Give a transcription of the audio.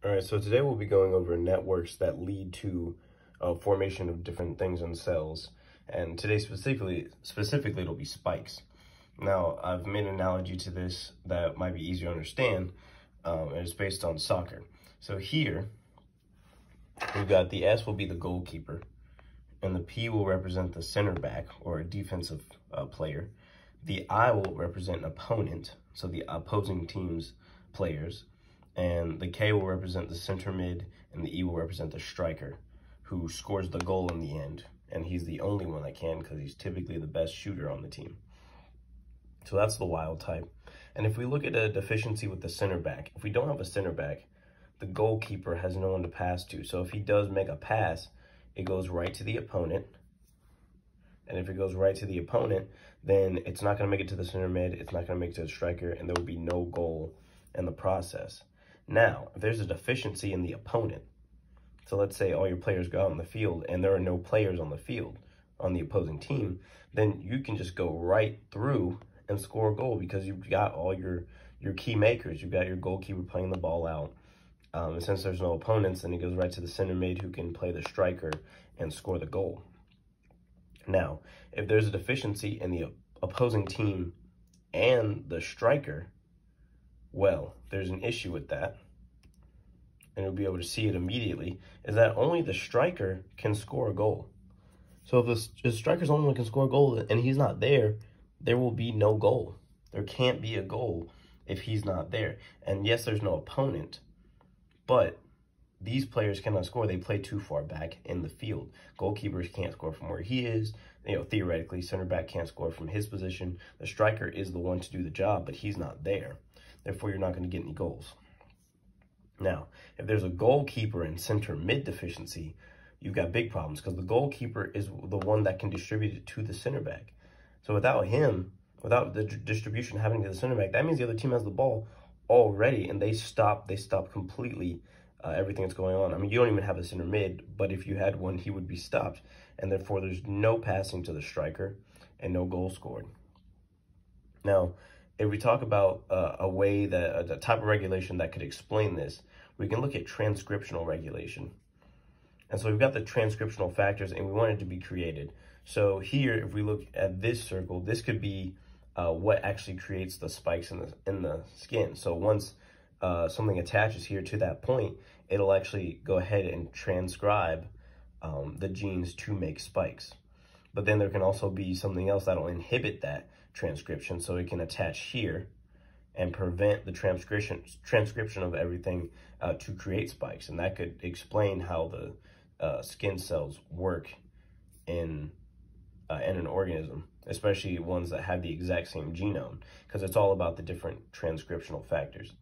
All right, so today we'll be going over networks that lead to formation of different things in cells. And today specifically it'll be spikes. Now, I've made an analogy to this that might be easier to understand, and it's based on soccer. So here, we've got the S will be the goalkeeper, and the P will represent the center back or a defensive player. The I will represent an opponent, so the opposing team's players. And the K will represent the center mid, and the E will represent the striker, who scores the goal in the end. And he's the only one that can, because he's typically the best shooter on the team. So that's the wild type. And if we look at a deficiency with the center back, if we don't have a center back, the goalkeeper has no one to pass to. So if he does make a pass, it goes right to the opponent. And if it goes right to the opponent, then it's not going to make it to the center mid, it's not going to make it to the striker, and there will be no goal in the process. Now, if there's a deficiency in the opponent, so let's say all your players go out on the field and there are no players on the field on the opposing team, then you can just go right through and score a goal because you've got all your key makers. You've got your goalkeeper playing the ball out. And since there's no opponents, then it goes right to the center mid who can play the striker and score the goal. Now, if there's a deficiency in the opposing team and the striker, well, there's an issue with that, and you'll be able to see it immediately, is that only the striker can score a goal. So if the striker's the only one who can score a goal and he's not there, there will be no goal. There can't be a goal if he's not there. And yes, there's no opponent, but these players cannot score. They play too far back in the field. Goalkeepers can't score from where he is. Theoretically, center back can't score from his position. The striker is the one to do the job, but he's not there. Therefore, you're not going to get any goals. Now, if there's a goalkeeper and center mid deficiency, you've got big problems because the goalkeeper is the one that can distribute it to the center back. So without him, without the distribution happening to the center back, that means the other team has the ball already and they stop completely everything that's going on. I mean, you don't even have a center mid, but if you had one, he would be stopped. And therefore, there's no passing to the striker and no goal scored. Now, if we talk about a type of regulation that could explain this, we can look at transcriptional regulation. And so we've got the transcriptional factors, and we want it to be created. So here, if we look at this circle, this could be what actually creates the spikes in the skin. So once something attaches here to that point, it'll actually go ahead and transcribe the genes to make spikes. But then there can also be something else that'll inhibit that transcription, so it can attach here and prevent the transcription of everything to create spikes. And that could explain how the skin cells work in an organism, especially ones that have the exact same genome, because it's all about the different transcriptional factors.